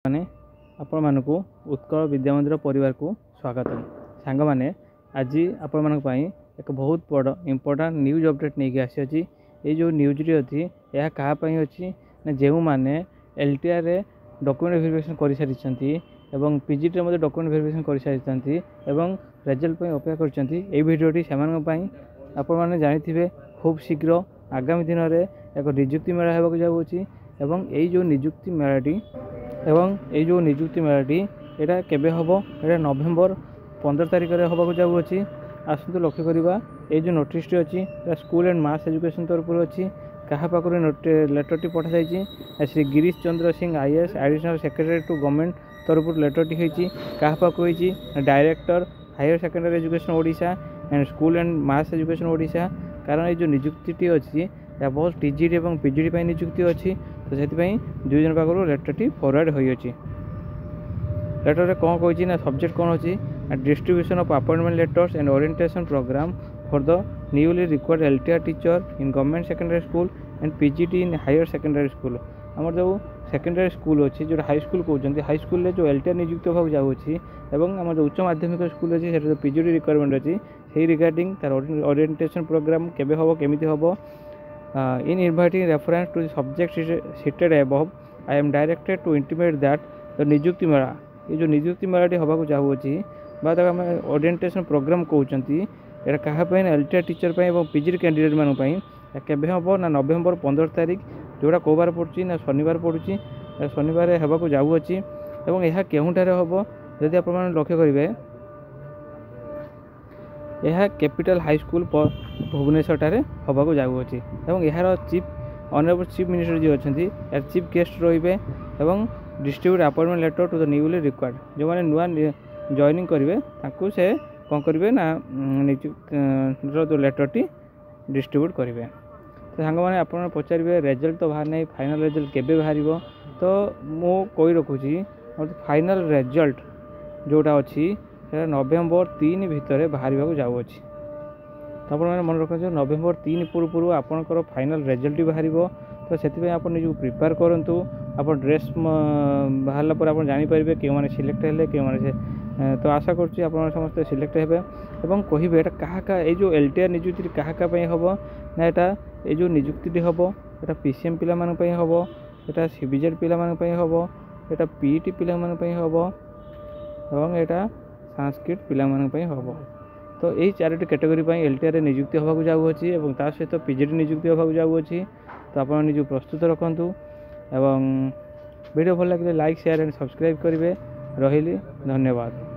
माने आपण मानकु उत्कल विद्यामंदिर परिवार को स्वागत। सांग माने आज आपण मानक पई एक बहुत बड़ इम्पोर्टेंट न्यूज अपडेट नहीं आसी अछि। ये जो न्यूज री अछि यह कहा पई अछि ना जेउ माने एलटीआर रे डॉक्यूमेंट वेरिफिकेशन करि सारिछंती एवं पीजीटी रे मध्ये डॉक्यूमेंट वेरिफिकेशन करि सारिछंती एवं रिजल्ट पई अपेक्षा करछंती। ए वीडियोटी सेमान पई आपण माने जानिथिबे खूब शीघ्र आगामी दिन रे एक नियुक्ति मेला हेबाक जाउ अछि एवं ए जो नियुक्ति मेलाटी यहाँ केबे हम ये नवेम्बर 15 तारिख में होगा जाऊँगी। आसतु लक्ष्य करवा ये जो नोटिस अच्छी स्कूल एंड मास एजुकेशन तरफ अच्छी क्या पाख लेटर टी पठा जाइए Shri Girish Chandra Singh IAS additional secretary to government तरफ लेटर टी होती क्या पाख director higher secondary education Odisha and school and mass education Odisha. कारण ये जो नियुक्ति अच्छी बहुत टीजीटी और पीजीटी नियुक्ति अच्छी तो से दुई जन पाखर लेटर टी फरवर्ड होती। लेटर रे कौन कही ना सब्जेक्ट कौन अच्छी distribution of appointment letters and orientation programme for the newly required LTR teacher in government secondary school and PGT in higher secondary school. आमर जो सेकेंडरी स्कूल अच्छी जो हाई स्कूल कहते हाई स्कूल जो एलटीआर नियुक्त होगा जाऊँगी और आम जो उच्च माध्यमिक स्कूल अच्छी से पीजीटी रिक्वायरमेंट अच्छी से रिगार्डिंग तार ओरिएंटेशन प्रोग्राम केबे हम केमिति हम in inviting reference to the subject cited above I am directed to intimate that the नियुक्ति मेला ये जो नियुक्ति मेलाटी होगा चाहूँगी बाद आम ओरिएंटेशन प्रोग्राम कहते यहाँ क्या एलटीआर टीचर और पीजी कैंडिडेट मानक केबे हम ना नवेम्बर 15 तारिख जोड़ा कौ बार पड़ी ना शनिवार पड़ी शनिवार होगा जाऊँगी और यह केउठारे हम जदि आप लक्ष्य करेंगे यह कैपिटल हाई स्कूल भुवनेश्वर ठारे होगा जाऊँगी और यार chief honourable chief minister ji अच्छा यार चीफ गेस्ट रे और distribute appointment letter to the newly required जो मैंने नुआ जॉइनिंग करेंगे से कौन करेंगे ना जो लेटर टी डिस्ट्रीब्यूट करेंगे। तो सांग मैंने आप पचारे रिजल्ट तो बाहर नहीं फाइनल रिजल्ट केबे बाहर तो मु कही रखुची फाइनल रिजल्ट जोटा अच्छी नवेम्बर 3 भितर बाहर जाऊँगी। तो आप मन रखा नवेम्बर 3 पूर्व आपंकर फाइनल रिजल्ट बाहर तो से आप निज प्रिपेयर करूँ आप ड्रेस बाहर पर आप जापर क्यों मैंने सिलेक्ट है क्यों मैंने तो आशा कर समस्त सिलेक्ट हे और कहे क्या ये जो एलटीआर नियुक्ति क्या हम ना यहाँ ये जो नियुक्ति हम यहाँ पीसीएम पिला हम यहाँ सीबीजेड पिला हम यहाँ पीईटी पिला हम और यहाँ संस्कृत पिला हम तो यही चारोटी कैटेगरी एलटीआर नियुक्ति होगा जाऊँगी और ता सहित पीजीटी नियुक्ति होगा जाऊँगी। तो आप निज प्रस्तुत रखु एवं वीडियो भल लगे लाइक शेयर एंड सब्सक्राइब करेंगे। रही धन्यवाद।